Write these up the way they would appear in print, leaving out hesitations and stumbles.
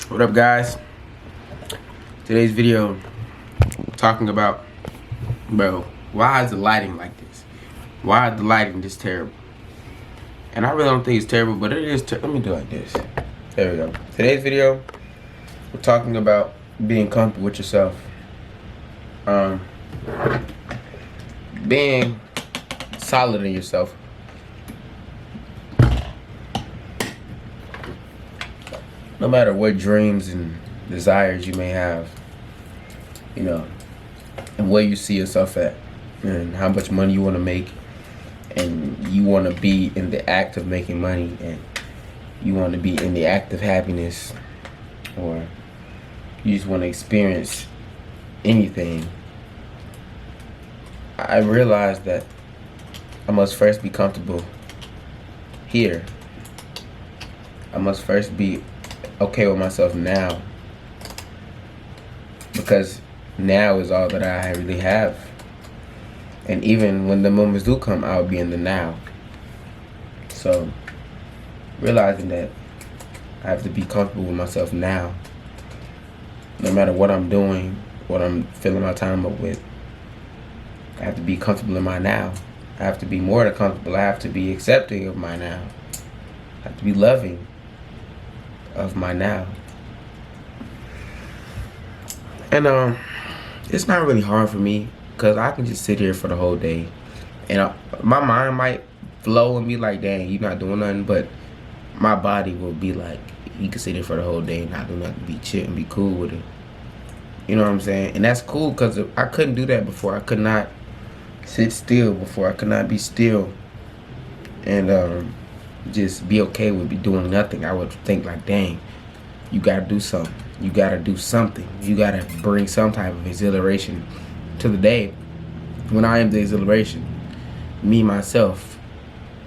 What up, guys? Today's video talking about, why is the lighting like this? Why is the lighting this terrible? And I really don't think it's terrible, but it is. Let me do it like this. There we go. Today's video, we're talking about being comfortable with yourself. Being solid in yourself. No matter what dreams and desires you may have, and where you see yourself at, and how much money you want to make, and you want to be in the act of making money, and you want to be in the act of happiness, or you just want to experience anything. I realized that I must first be comfortable here. I must first be okay with myself now, because now is all that I really have. And even when the moments do come, I'll be in the now. So realizing that I have to be comfortable with myself now, no matter what I'm doing, what I'm filling my time up with. I have to be comfortable in my now. I have to be more than comfortable. I have to be accepting of my now. I have to be loving of my now. And it's not really hard for me, because I can just sit here for the whole day, and my mind might flow and be like, dang, you're not doing nothing, but my body will be like, you can sit here for the whole day and not do nothing, be chill and be cool with it. You know what I'm saying? And that's cool, because I couldn't do that before. I could not sit still before. I could not be still and just be okay with be doing nothing. I would think like, dang, you gotta do something. You gotta do something. You gotta bring some type of exhilaration to the day. When I am the exhilaration, me, myself,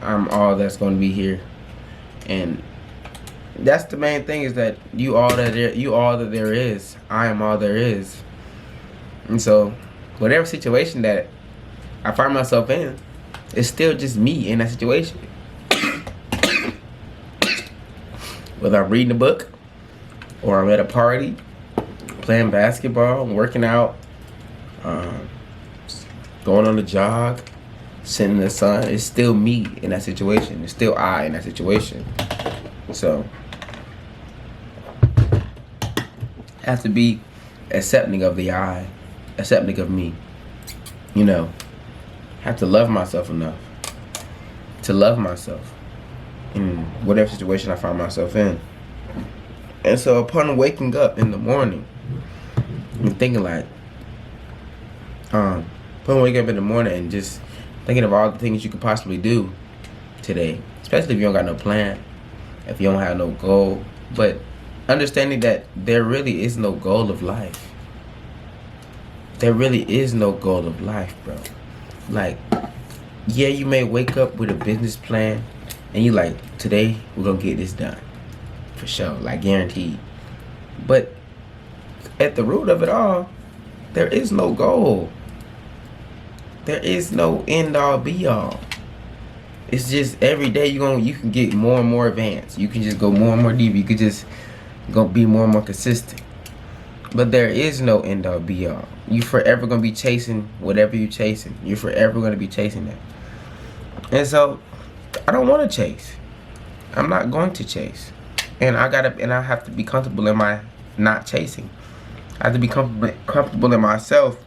I'm all that's gonna be here. And that's the main thing, is that you all that there is. I am all there is. And so whatever situation that I find myself in, it's still just me in that situation. Whether I'm reading a book, or I'm at a party, playing basketball, working out, going on a jog, sitting in the sun, it's still me in that situation. It's still I in that situation. So I have to be accepting of the I, accepting of me. I have to love myself enough to love myself in whatever situation I find myself in. And so upon waking up in the morning and thinking like, upon waking up in the morning and just thinking of all the things you could possibly do today, especially if you don't got no plan, if you don't have no goal, but understanding that there really is no goal of life. There really is no goal of life, bro. Like, yeah, you may wake up with a business plan and you like, today we're gonna get this done. For sure, like guaranteed. But at the root of it all, there is no goal. There is no end all be all. It's just every day you can get more and more advanced. You can just go more and more deep. You could just go be more and more consistent. But there is no end all be all. You forever gonna be chasing whatever you're chasing. You're forever gonna be chasing that. And so I don't want to chase. I'm not going to chase. And I have to be comfortable in my not chasing. I have to be comfortable in myself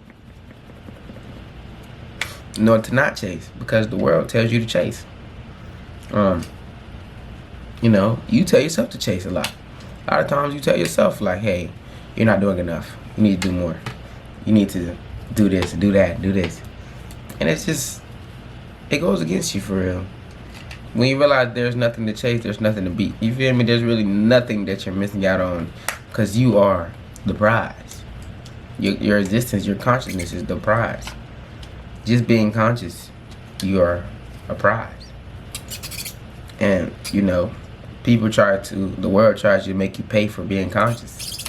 in order to not chase, because the world tells you to chase. You tell yourself to chase a lot. A lot of times you tell yourself like, hey, you're not doing enough. You need to do more. You need to do this, do that, do this. And it's just, it goes against you for real. When you realize there's nothing to chase, there's nothing to beat. You feel me? There's really nothing that you're missing out on, because you are the prize. Your existence, your consciousness is the prize. Just being conscious, you are a prize. And, the world tries to make you pay for being conscious.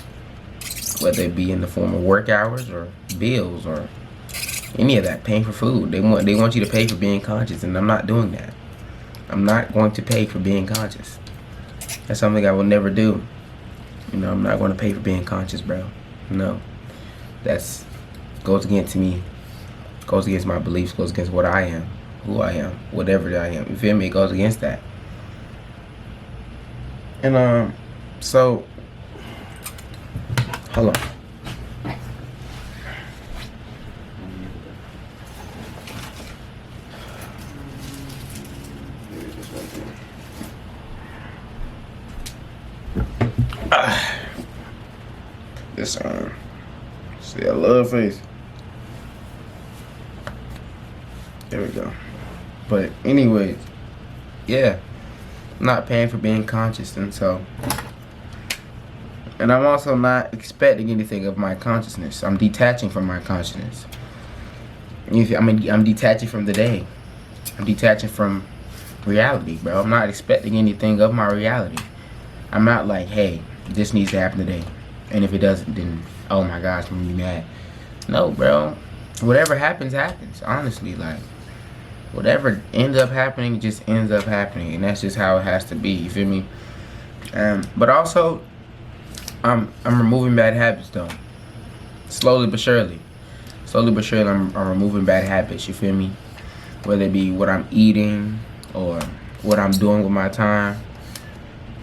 Whether it be in the form of work hours or bills or any of that, paying for food. They want you to pay for being conscious, and I'm not doing that. I'm not going to pay for being conscious. That's something I will never do. You know, I'm not going to pay for being conscious, bro. No. That's goes against me. Goes against my beliefs. Goes against what I am. Who I am. Whatever I am. You feel me? It goes against that. And, so, hold on. This see, I love face. There we go. But anyways, yeah, I'm not paying for being conscious, and I'm also not expecting anything of my consciousness. I'm detaching from my consciousness. I'm detaching from the day. I'm detaching from reality, bro. I'm not expecting anything of my reality. I'm not like, hey, this needs to happen today, and if it doesn't, then oh my gosh, I'm gonna be mad. No, bro. Whatever happens, happens. Honestly, like whatever ends up happening, just ends up happening, and that's just how it has to be. You feel me? But also, I'm removing bad habits though. Slowly but surely. Slowly but surely, I'm removing bad habits. You feel me? Whether it be what I'm eating or what I'm doing with my time.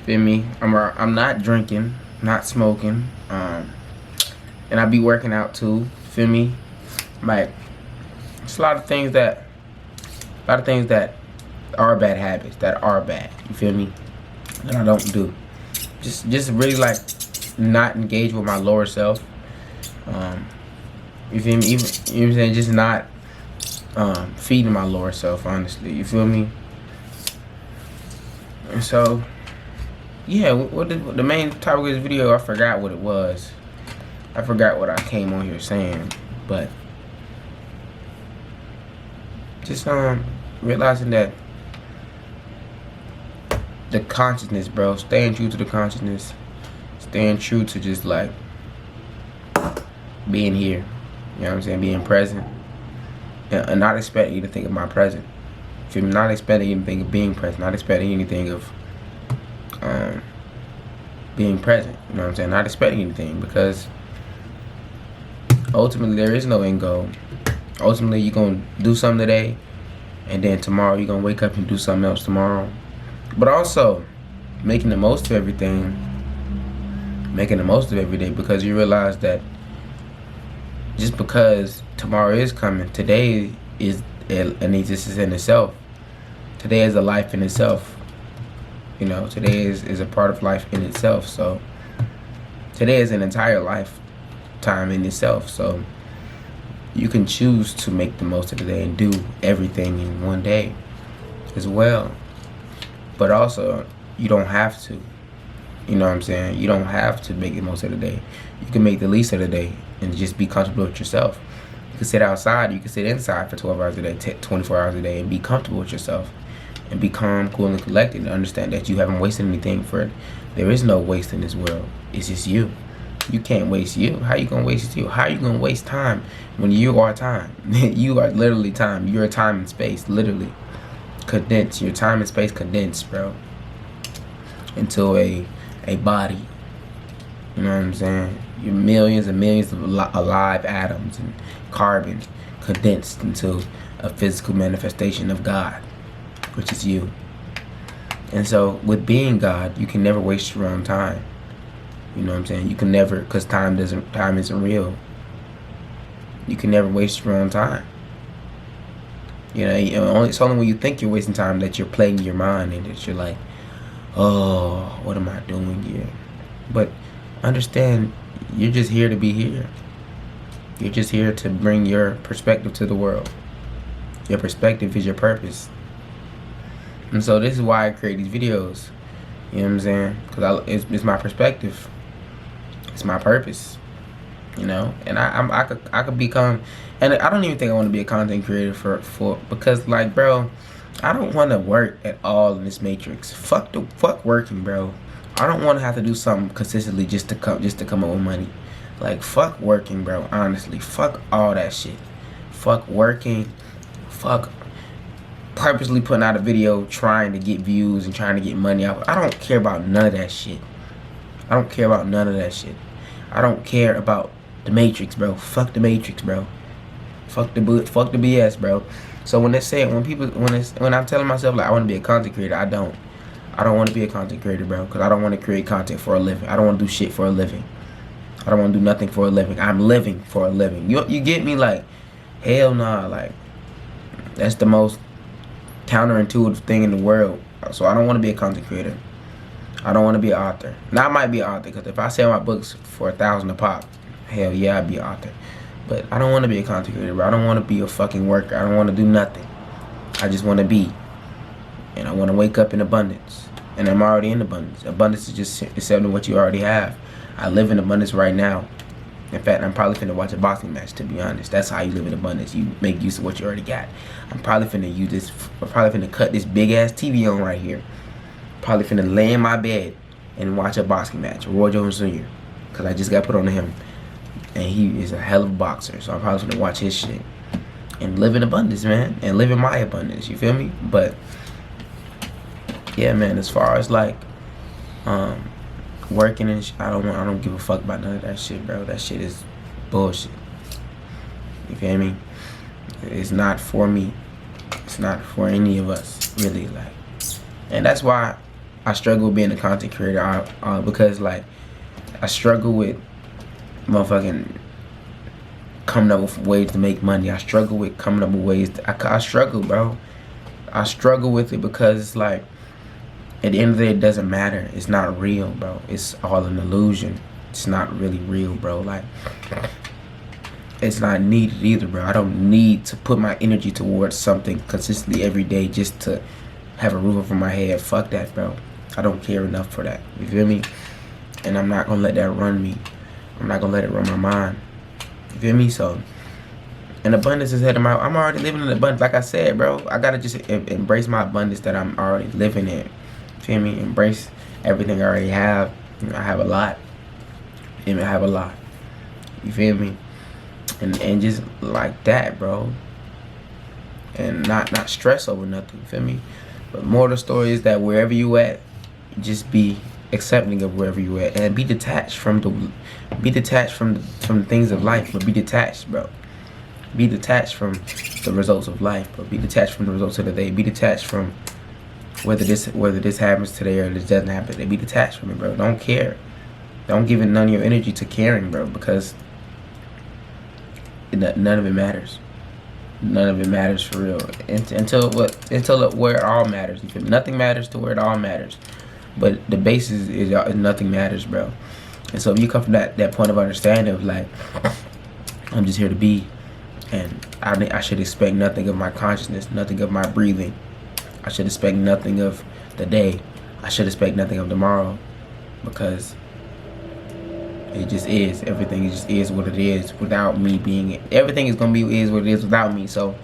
Feel me? I'm not drinking, not smoking, and I be working out too. Feel me? Like it's a lot of things that are bad habits, that are bad. You feel me? That I don't do. Just really like not engage with my lower self. You feel me? Even, you know what I'm saying? Just not feeding my lower self, honestly. You feel me? And so, yeah, what the main topic of this video, I forgot what it was. I forgot what I came on here saying, but just realizing that the consciousness, bro, staying true to the consciousness, staying true to just like being here, you know what I'm saying, being present, and not expecting you to think of my present. If you're not expecting anything of being present, not expecting anything of being present, you know what I'm saying, not expecting anything, because ultimately there is no end goal. Ultimately you're gonna do something today, and then tomorrow you're gonna wake up and do something else tomorrow. But also making the most of everything, making the most of every day, because you realize that just because tomorrow is coming, today is an existence in itself. Today is a life in itself. You know, today is a part of life in itself. So today is an entire lifetime in itself. So you can choose to make the most of the day and do everything in one day as well. But also, you don't have to. You know what I'm saying? You don't have to make the most of the day. You can make the least of the day and just be comfortable with yourself. You can sit outside, you can sit inside for 12 hours a day, 24 hours a day, and be comfortable with yourself. And be calm, cool, and collected, and understand that you haven't wasted anything for it. There is no waste in this world. It's just you. You can't waste you. How you gonna waste you? How you gonna waste time when you are time? You are literally time. You're time and space, literally. Condense. Your time and space condensed, bro, into a body. You know what I'm saying? Your millions and millions of alive atoms and carbon condensed into a physical manifestation of God, which is you. And so with being God, you can never waste your own time. You know what I'm saying? You can never, because time isn't real. You can never waste your own time. You know, it's only when you think you're wasting time that you're playing your mind, and that you're like, oh, what am I doing here? But understand, you're just here to be here. You're just here to bring your perspective to the world. Your perspective is your purpose. And so this is why I create these videos. You know what I'm saying? Because it's my perspective. It's my purpose. You know? And I could become, and I don't even think I want to be a content creator for because, like, bro, I don't want to work at all in this matrix. Fuck working, bro. I don't want to have to do something consistently just to come up with money. Like, fuck working, bro. Honestly, fuck all that shit. Fuck working. Fuck purposely putting out a video trying to get views and trying to get money out. I don't care about none of that shit. I don't care about none of that shit. I don't care about the Matrix, bro. Fuck the Matrix, bro. Fuck the BS, bro. So when when I'm telling myself like I want to be a content creator, I don't want to be a content creator, bro, because I don't want to create content for a living. I don't want to do shit for a living. I don't want to do nothing for a living. I'm living for a living. You get me? Like, hell nah. Like, that's the most counterintuitive thing in the world. So I don't want to be a content creator. I don't want to be an author. Now I might be an author, because if I sell my books for $1,000 a pop, hell yeah, I'd be an author. But I don't want to be a content creator, bro. I don't want to be a fucking worker. I don't want to do nothing. I just want to be. And I want to wake up in abundance. And I'm already in abundance. Abundance is just accepting what you already have. I live in abundance right now. In fact, I'm probably finna watch a boxing match, to be honest. That's how you live in abundance. You make use of what you already got. I'm probably finna cut this big ass TV on right here. Probably finna lay in my bed and watch a boxing match. Roy Jones Jr. Because I just got put on him. And he is a hell of a boxer. So I'm probably finna watch his shit. And live in abundance, man. And live in my abundance. You feel me? But yeah, man, as far as like working and I don't give a fuck about none of that shit, bro. That shit is bullshit. You feel me? It's not for me. It's not for any of us, really. Like, and that's why I struggle with being a content creator. Because like I struggle with motherfucking coming up with ways to make money. I struggle with coming up with ways I struggle, bro. I struggle with it because it's like, at the end of the day, it doesn't matter. It's not real, bro. It's all an illusion. It's not really real, bro. Like, it's not needed either, bro. I don't need to put my energy towards something consistently every day just to have a roof over my head. Fuck that, bro. I don't care enough for that. You feel me? And I'm not gonna let that run me. I'm not gonna let it run my mind. You feel me? So, and abundance is heading out. I'm already living in abundance. Like I said, bro, I gotta just embrace my abundance that I'm already living in. Feel me? Embrace everything I already have. You know, I have a lot. I have a lot. You feel me? And just like that, bro. And not stress over nothing. You feel me? But more of the story is that wherever you at, just be accepting of wherever you at, and be detached from the things of life. But be detached, bro. Be detached from the results of life, but be detached from the results of the day. Be detached from whether this happens today or this doesn't happen today. Be detached from it, bro. Don't care. Don't give it none of your energy to caring, bro, because none of it matters. None of it matters for real. Until where it all matters. You feel me? Nothing matters to where it all matters. But the basis is nothing matters, bro. And so if you come from that point of understanding of like, I'm just here to be, and I should expect nothing of my consciousness, nothing of my breathing. I should expect nothing of the day. I should expect nothing of tomorrow, because it just is. Everything just is what it is without me being it. Everything is gonna be is what it is without me. So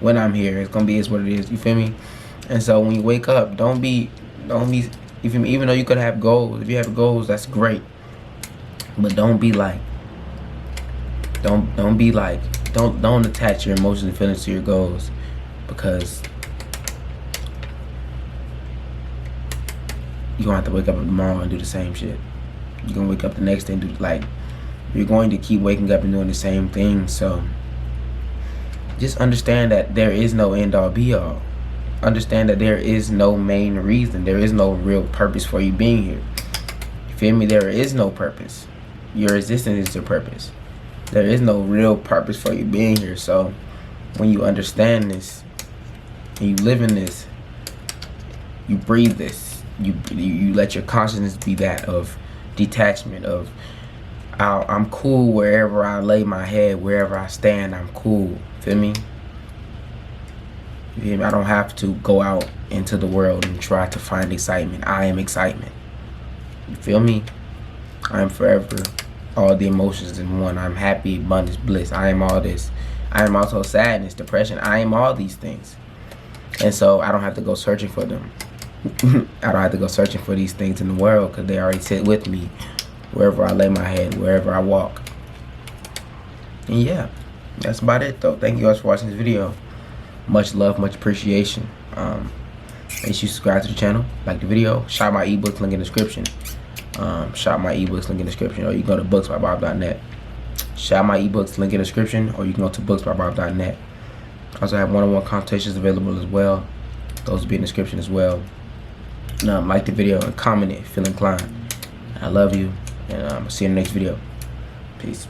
when I'm here, it's gonna be is what it is. You feel me? And so when you wake up, don't be. You feel me? Even though you could have goals, if you have goals, that's great. But don't attach your emotions and feelings to your goals, because you're gonna have to wake up tomorrow and do the same shit. You're gonna wake up the next day and you're going to keep waking up and doing the same thing. So just understand that there is no end all be all. Understand that there is no main reason. There is no real purpose for you being here. You feel me? There is no purpose. Your existence is your purpose. There is no real purpose for you being here. So when you understand this and you live in this, you breathe this. You let your consciousness be that of detachment, of I'm cool wherever I lay my head, wherever I stand, I'm cool. Feel me? You feel me? I don't have to go out into the world and try to find excitement. I am excitement. You feel me? I am forever all the emotions in one. I'm happy, abundance, bliss. I am all this. I am also sadness, depression. I am all these things. And so I don't have to go searching for them. I don't have to go searching for these things in the world, because they already sit with me wherever I lay my head, wherever I walk. And yeah, that's about it though. Thank you guys for watching this video. Much love, much appreciation. Make sure you subscribe to the channel, like the video, shop my ebooks, link in the description. Shop my ebooks, link in the description, or you can go to booksbybob.net. Shop my ebooks, link in the description, or you can go to booksbybob.net. I also have one-on-one consultations available as well. Those will be in the description as well. Like the video and comment it if you feel inclined. I love you, and I'll see you in the next video. Peace.